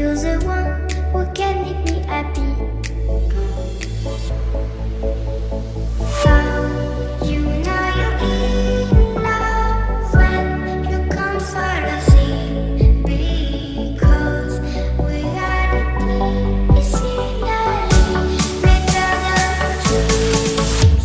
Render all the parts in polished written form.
You're the one who can make me happy. How you know you're in love when you come for the sea? Because reality is finally better than dreams.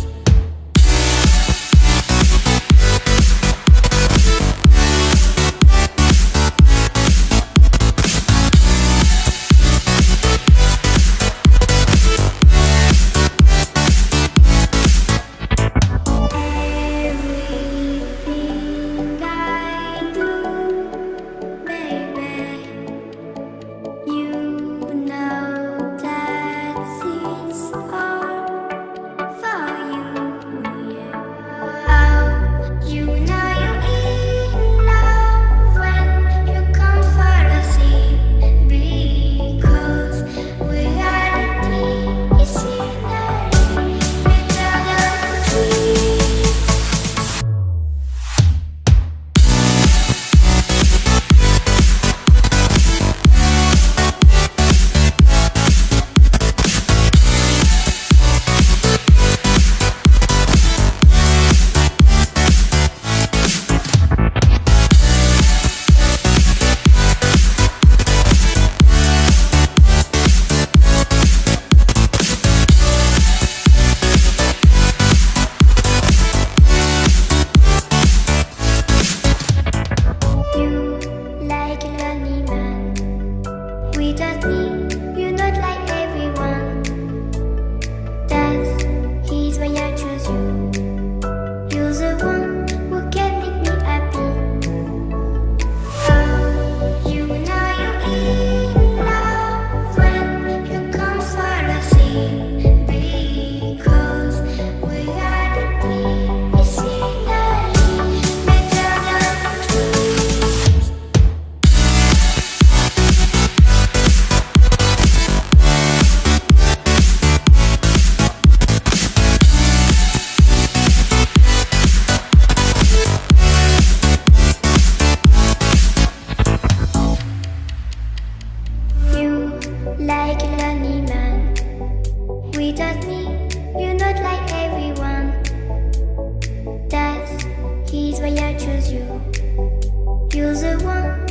Everything I do, baby, you know that it's all for you. Yeah. Oh, you know you're in love when you come for the sea. Because reality is finally better than dreams. You like a lonely man. Without me, you're not like everyone. That's his why I choose you. You're the one who can make me happy. Oh, you know you're in love when you come for the sea. Because reality is finally better than dreams. You like a lonely man. Without me, you're not like everyone. That's his why I choose you. You're the one